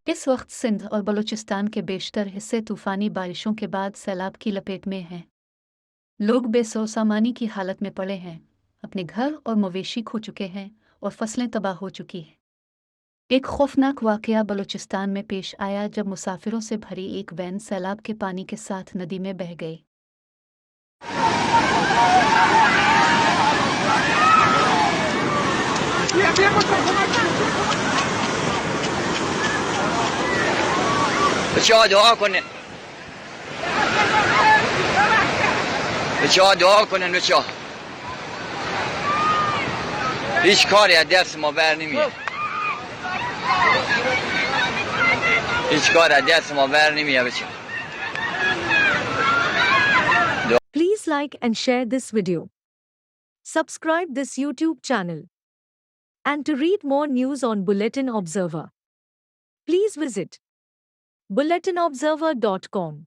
इस वक्त सिंध और बलूचिस्तान के बेशतर हिस्से तूफानी बारिशों के बाद सैलाब की लपेट में हैं। लोग बेसो-सामानी की हालत में पड़े हैं, अपने घर और मवेशी खो चुके हैं और फसलें तबाह हो चुकी हैं। एक खौफनाक वाकया बलूचिस्तान में पेश आया जब मुसाफिरों से भरी एक वैन सैलाब के पानी के साथ नदी में बह गई। بچه‌ها دعا کنن بچه‌ها دعا کنن بچه‌ها هیچ کاری از دست ما بر نمیاد هیچ کار از دست ما بر نمیاد بچه‌ها Please like and share this video. Subscribe this YouTube channel. And to read more news on Bulletin Observer, please visit bulletinobserver.com.